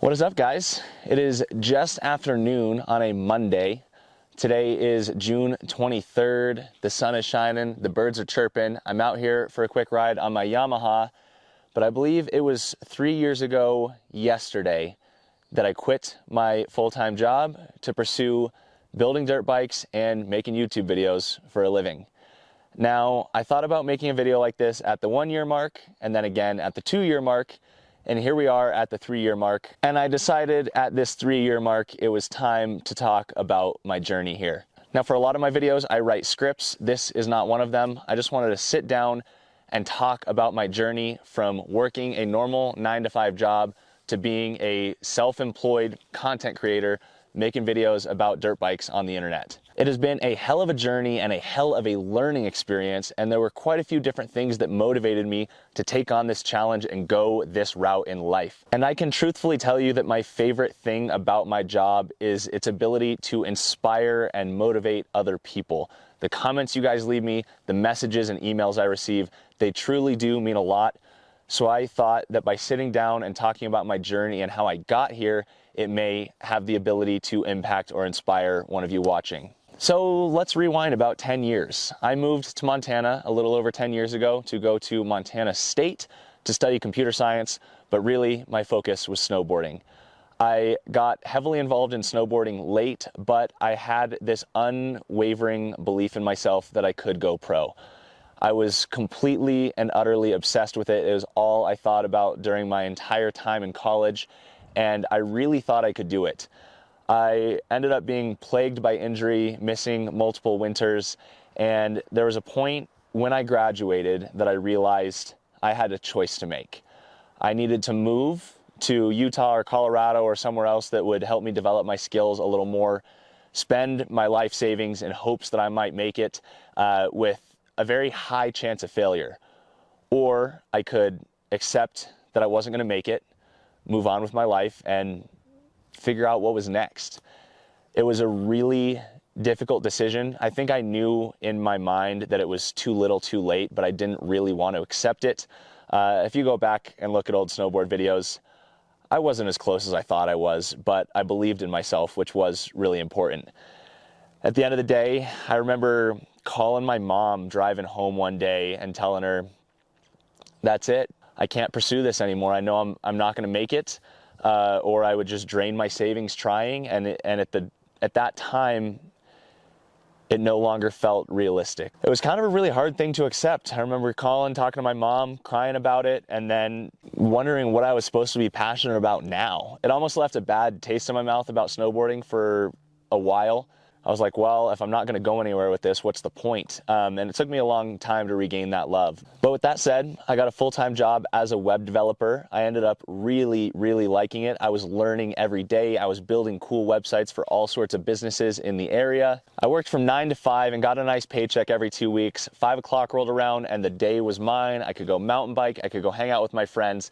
What is up, guys? It is just after noon on a Monday. Today is June 23rd. The sun is shining, the birds are chirping. I'm out here for a quick ride on my Yamaha, but I believe it was 3 years ago yesterday that I quit my full-time job to pursue building dirt bikes and making YouTube videos for a living. Now, I thought about making a video like this at the 1 year mark and then again at the 2 year mark. And here we are at the 3 year mark. And I decided at this 3 year mark, it was time to talk about my journey here. Now, for a lot of my videos, I write scripts. This is not one of them. I just wanted to sit down and talk about my journey from working a normal 9-to-5 job to being a self-employed content creator, making videos about dirt bikes on the internet. It has been a hell of a journey and a hell of a learning experience, and there were quite a few different things that motivated me to take on this challenge and go this route in life. And I can truthfully tell you that my favorite thing about my job is its ability to inspire and motivate other people. The comments you guys leave me, the messages and emails I receive, they truly do mean a lot. So I thought that by sitting down and talking about my journey and how I got here, it may have the ability to impact or inspire one of you watching. So let's rewind about 10 years. I moved to Montana a little over 10 years ago to go to Montana State to study computer science, but really my focus was snowboarding. I got heavily involved in snowboarding late, but I had this unwavering belief in myself that I could go pro. I was completely and utterly obsessed with it. It was all I thought about during my entire time in college, and I really thought I could do it. I ended up being plagued by injury, missing multiple winters, and there was a point when I graduated that I realized I had a choice to make. I needed to move to Utah or Colorado or somewhere else that would help me develop my skills a little more, spend my life savings in hopes that I might make it with a very high chance of failure. Or I could accept that I wasn't going to make it, move on with my life, and figure out what was next. It was a really difficult decision. I think I knew in my mind that it was too little too late, but I didn't really want to accept it. If you go back and look at old snowboard videos, I wasn't as close as I thought I was, but I believed in myself, which was really important. At the end of the day, I remember calling my mom driving home one day and telling her, that's it. I can't pursue this anymore. I know I'm not going to make it. Or I would just drain my savings trying, and at that time, it no longer felt realistic. It was kind of a really hard thing to accept. I remember calling, talking to my mom, crying about it, and then wondering what I was supposed to be passionate about now. It almost left a bad taste in my mouth about snowboarding for a while. I was like, well, if I'm not going to go anywhere with this, what's the point? And it took me a long time to regain that love. But with that said, I got a full-time job as a web developer. I ended up really, really liking it. I was learning every day. I was building cool websites for all sorts of businesses in the area. I worked from 9 to 5 and got a nice paycheck every 2 weeks. 5 o'clock rolled around and the day was mine. I could go mountain bike. I could go hang out with my friends.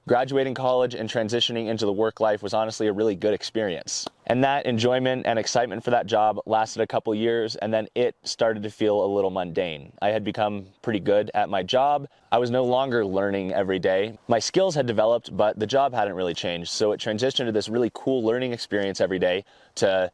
Graduating college and transitioning into the work life was honestly a really good experience. And that enjoyment and excitement for that job lasted a couple years, and then it started to feel a little mundane. I had become pretty good at my job. I was no longer learning every day. My skills had developed, but the job hadn't really changed. So it transitioned to this really cool learning experience every day to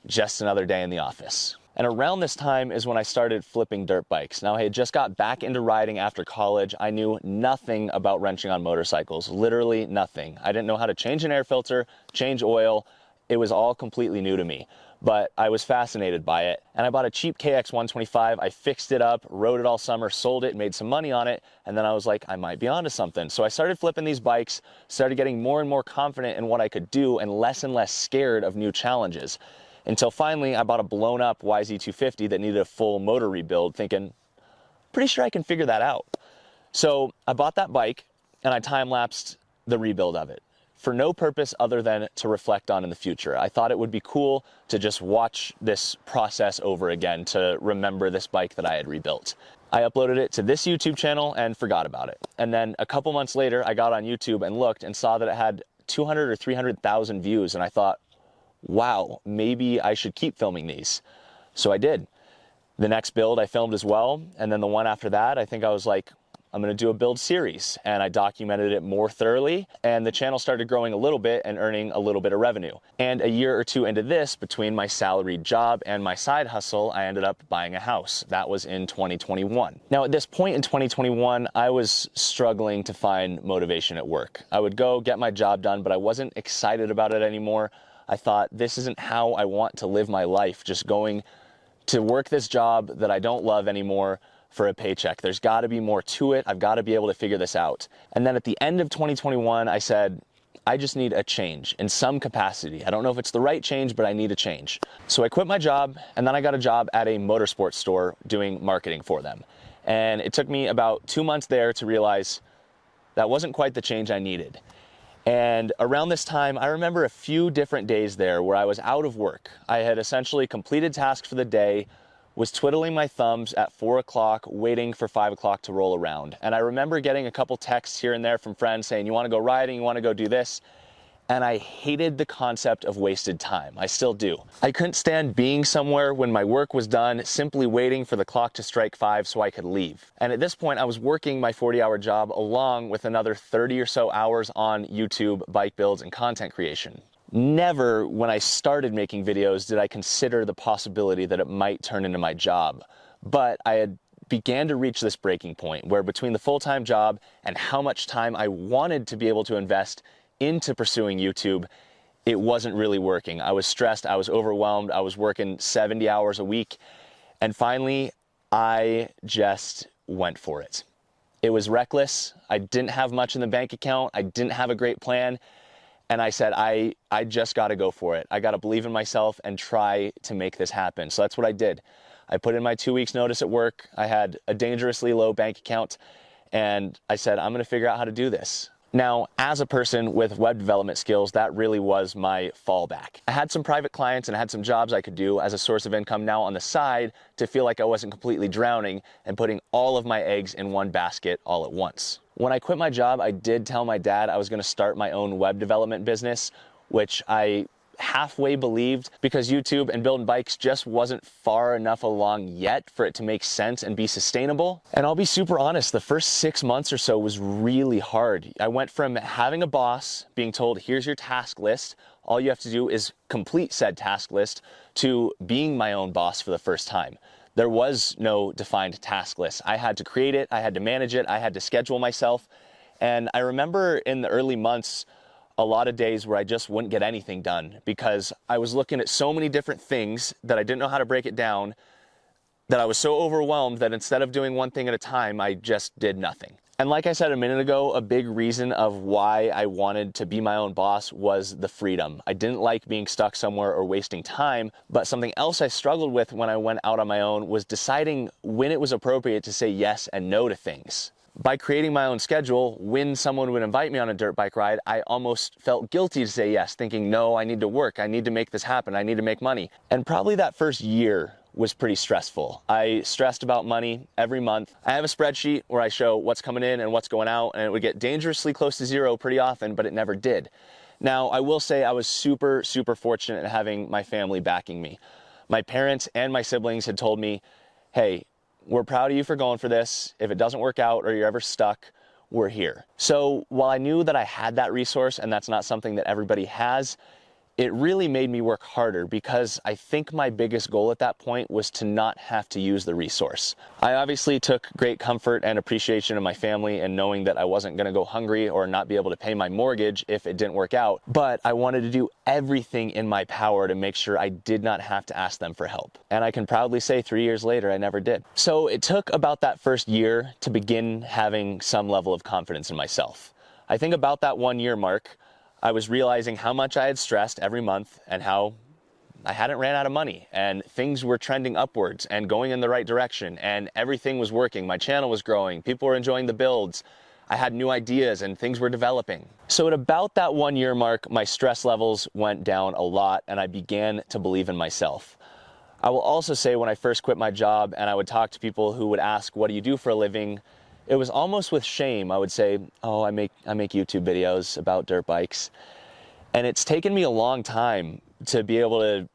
just another day in the office. And around this time is when I started flipping dirt bikes. Now, I had just got back into riding after college. I knew nothing about wrenching on motorcycles, literally nothing. I didn't know how to change an air filter, change oil. It was all completely new to me, but I was fascinated by it. And I bought a cheap KX 125. I fixed it up, rode it all summer, sold it, made some money on it. And then I was like, I might be onto something. So I started flipping these bikes, started getting more and more confident in what I could do and less scared of new challenges. Until finally, I bought a blown up YZ250 that needed a full motor rebuild, thinking, pretty sure I can figure that out. So I bought that bike and I time-lapsed the rebuild of it for no purpose other than to reflect on in the future. I thought it would be cool to just watch this process over again, to remember this bike that I had rebuilt. I uploaded it to this YouTube channel and forgot about it. And then a couple months later, I got on YouTube and looked and saw that it had 200 or 300,000 views, and I thought, wow, maybe I should keep filming these. So I did. The next build I filmed as well, and then the one after that, I think I was like, I'm gonna do a build series. And I documented it more thoroughly, and the channel started growing a little bit and earning a little bit of revenue. And a year or two into this, between my salaried job and my side hustle, I ended up buying a house. That was in 2021. Now, at this point in 2021, I was struggling to find motivation at work. I would go get my job done, but I wasn't excited about it anymore. I thought, this isn't how I want to live my life, just going to work this job that I don't love anymore for a paycheck. There's got to be more to it. I've got to be able to figure this out. And then at the end of 2021, I said, I just need a change in some capacity. I don't know if it's the right change, but I need a change. So I quit my job, and then I got a job at a motorsports store doing marketing for them. And it took me about 2 months there to realize that wasn't quite the change I needed. And around this time, I remember a few different days there where I was out of work. I had essentially completed tasks for the day, was twiddling my thumbs at 4 o'clock, waiting for 5 o'clock to roll around. And I remember getting a couple texts here and there from friends saying, you want to go riding, you want to go do this? And I hated the concept of wasted time. I still do. I couldn't stand being somewhere when my work was done, simply waiting for the clock to strike 5 so I could leave. And at this point, I was working my 40-hour job along with another 30 or so hours on YouTube, bike builds, and content creation. Never, when I started making videos, did I consider the possibility that it might turn into my job. But I had began to reach this breaking point where between the full-time job and how much time I wanted to be able to invest into pursuing YouTube, it wasn't really working. I was stressed, I was overwhelmed, I was working 70 hours a week, and finally, I just went for it. It was reckless. I didn't have much in the bank account. I didn't have a great plan, and I said, I just gotta go for it. I gotta believe in myself and try to make this happen. So that's what I did. I put in my 2 weeks notice at work. I had a dangerously low bank account, and I said, I'm gonna figure out how to do this. Now, as a person with web development skills, that really was my fallback. I had some private clients and I had some jobs I could do as a source of income now on the side to feel like I wasn't completely drowning and putting all of my eggs in one basket all at once. When I quit my job, I did tell my dad I was going to start my own web development business, which I halfway believed because YouTube and building bikes just wasn't far enough along yet for it to make sense and be sustainable. And I'll be super honest, the first 6 months or so was really hard. I went from having a boss, being told, here's your task list, all you have to do is complete said task list, to being my own boss for the first time. There was no defined task list. I had to create it, I had to manage it, I had to schedule myself. And I remember in the early months, a lot of days where I just wouldn't get anything done because I was looking at so many different things that I didn't know how to break it down, that I was so overwhelmed that instead of doing one thing at a time, I just did nothing. And like I said a minute ago, a big reason of why I wanted to be my own boss was the freedom. I didn't like being stuck somewhere or wasting time, but something else I struggled with when I went out on my own was deciding when it was appropriate to say yes and no to things. By creating my own schedule, when someone would invite me on a dirt bike ride, I almost felt guilty to say yes, thinking, no, I need to work, I need to make this happen, I need to make money. And probably that first year was pretty stressful. I stressed about money every month. I have a spreadsheet where I show what's coming in and what's going out, and it would get dangerously close to zero pretty often, but it never did. Now, I will say I was super, super fortunate in having my family backing me. My parents and my siblings had told me, hey, we're proud of you for going for this. If it doesn't work out or you're ever stuck, we're here. So while I knew that I had that resource and that's not something that everybody has, it really made me work harder because I think my biggest goal at that point was to not have to use the resource. I obviously took great comfort and appreciation of my family and knowing that I wasn't going to go hungry or not be able to pay my mortgage if it didn't work out, but I wanted to do everything in my power to make sure I did not have to ask them for help. And I can proudly say 3 years later, I never did. So it took about that first year to begin having some level of confidence in myself. I think about that 1 year mark, I was realizing how much I had stressed every month and how I hadn't ran out of money and things were trending upwards and going in the right direction and everything was working. My channel was growing. People were enjoying the builds. I had new ideas and things were developing. So at about that 1 year mark, my stress levels went down a lot and I began to believe in myself. I will also say when I first quit my job and I would talk to people who would ask, what do you do for a living? It was almost with shame. I would say, oh, I make YouTube videos about dirt bikes. And it's taken me a long time to be able to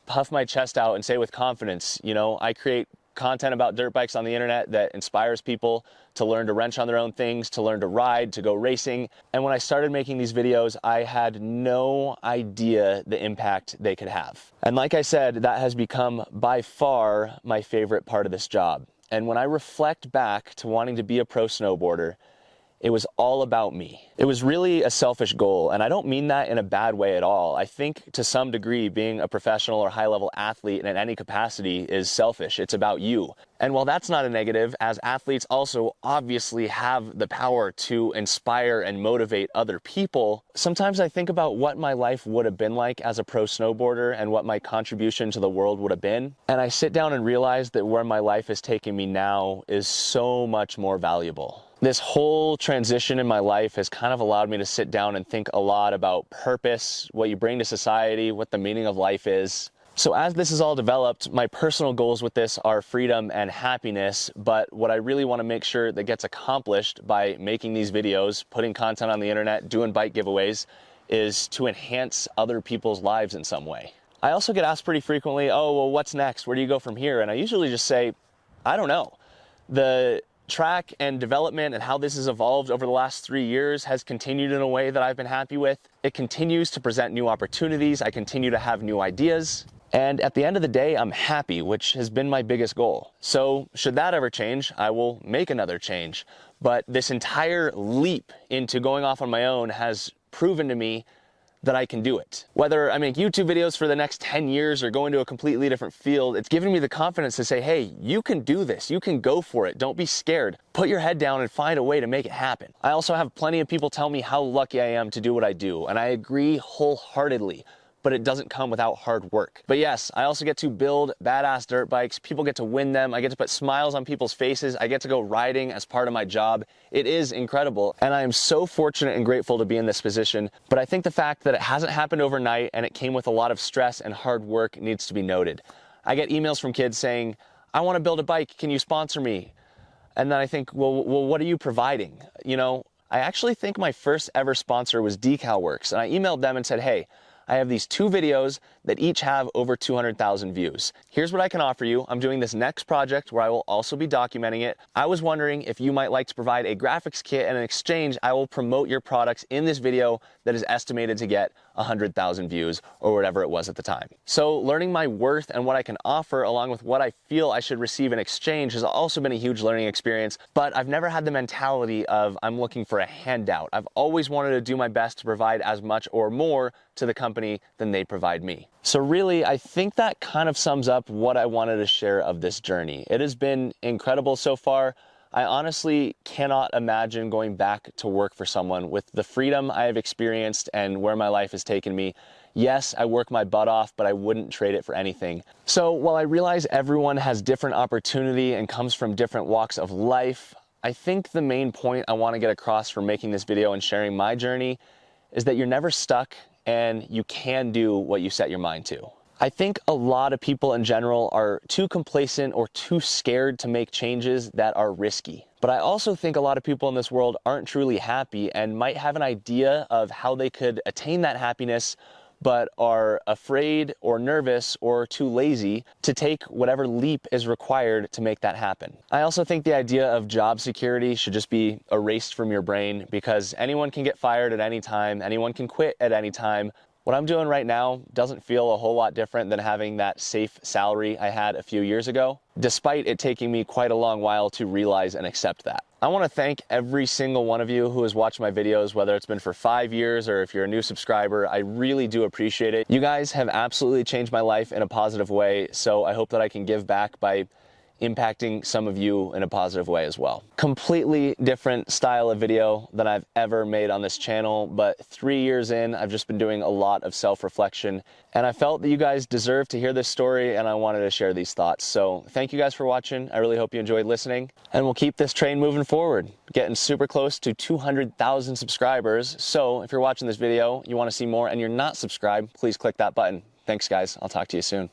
puff my chest out and say with confidence, you know, I create content about dirt bikes on the internet that inspires people to learn to wrench on their own things, to learn to ride, to go racing. And when I started making these videos, I had no idea the impact they could have. And like I said, that has become by far my favorite part of this job. And when I reflect back to wanting to be a pro snowboarder, it was all about me. It was really a selfish goal, and I don't mean that in a bad way at all. I think to some degree, being a professional or high-level athlete in any capacity is selfish. It's about you. And while that's not a negative, as athletes also obviously have the power to inspire and motivate other people, sometimes I think about what my life would have been like as a pro snowboarder and what my contribution to the world would have been. And I sit down and realize that where my life is taking me now is so much more valuable. This whole transition in my life has kind of allowed me to sit down and think a lot about purpose, what you bring to society, what the meaning of life is. So as this is all developed, my personal goals with this are freedom and happiness, but what I really want to make sure that gets accomplished by making these videos, putting content on the internet, doing bike giveaways, is to enhance other people's lives in some way. I also get asked pretty frequently, oh, well, what's next? Where do you go from here? And I usually just say, I don't know. The track and development and how this has evolved over the last 3 years has continued in a way that I've been happy with. It continues to present new opportunities. I continue to have new ideas. And at the end of the day, I'm happy, which has been my biggest goal. So should that ever change, I will make another change. But this entire leap into going off on my own has proven to me that I can do it. Whether I make YouTube videos for the next 10 years or go into a completely different field, it's given me the confidence to say, hey, you can do this. You can go for it. Don't be scared. Put your head down and find a way to make it happen. I also have plenty of people tell me how lucky I am to do what I do, and I agree wholeheartedly. But it doesn't come without hard work. But yes, I also get to build badass dirt bikes. People get to win them. I get to put smiles on people's faces. I get to go riding as part of my job. It is incredible. And I am so fortunate and grateful to be in this position. But I think the fact that it hasn't happened overnight and it came with a lot of stress and hard work needs to be noted. I get emails from kids saying, I want to build a bike. Can you sponsor me? And then I think, well, what are you providing? You know, I actually think my first ever sponsor was Decal Works. And I emailed them and said, hey, I have these 2 videos that each have over 200,000 views. Here's what I can offer you. I'm doing this next project where I will also be documenting it. I was wondering if you might like to provide a graphics kit, and in exchange, I will promote your products in this video that is estimated to get 100,000 views or whatever it was at the time. So learning my worth and what I can offer along with what I feel I should receive in exchange has also been a huge learning experience, but I've never had the mentality of I'm looking for a handout. I've always wanted to do my best to provide as much or more to the company than they provide me. So really, I think that kind of sums up what I wanted to share of this journey. It has been incredible so far. I honestly cannot imagine going back to work for someone with the freedom I have experienced and where my life has taken me. Yes, I work my butt off, but I wouldn't trade it for anything. So while I realize everyone has different opportunity and comes from different walks of life, I think the main point I want to get across from making this video and sharing my journey is that you're never stuck and you can do what you set your mind to. I think a lot of people in general are too complacent or too scared to make changes that are risky. But I also think a lot of people in this world aren't truly happy and might have an idea of how they could attain that happiness, but are afraid or nervous or too lazy to take whatever leap is required to make that happen. I also think the idea of job security should just be erased from your brain, because anyone can get fired at any time, anyone can quit at any time. What I'm doing right now doesn't feel a whole lot different than having that safe salary I had a few years ago, despite it taking me quite a long while to realize and accept that. I want to thank every single one of you who has watched my videos, whether it's been for 5 years or if you're a new subscriber. I really do appreciate it. You guys have absolutely changed my life in a positive way, so I hope that I can give back by impacting some of you in a positive way as well. Completely different style of video than I've ever made on this channel, but 3 years in, I've just been doing a lot of self-reflection, and I felt that you guys deserve to hear this story, and I wanted to share these thoughts. So thank you guys for watching. I really hope you enjoyed listening, and we'll keep this train moving forward, getting super close to 200,000 subscribers. So if you're watching this video, you want to see more and you're not subscribed, please click that button. Thanks guys, I'll talk to you soon.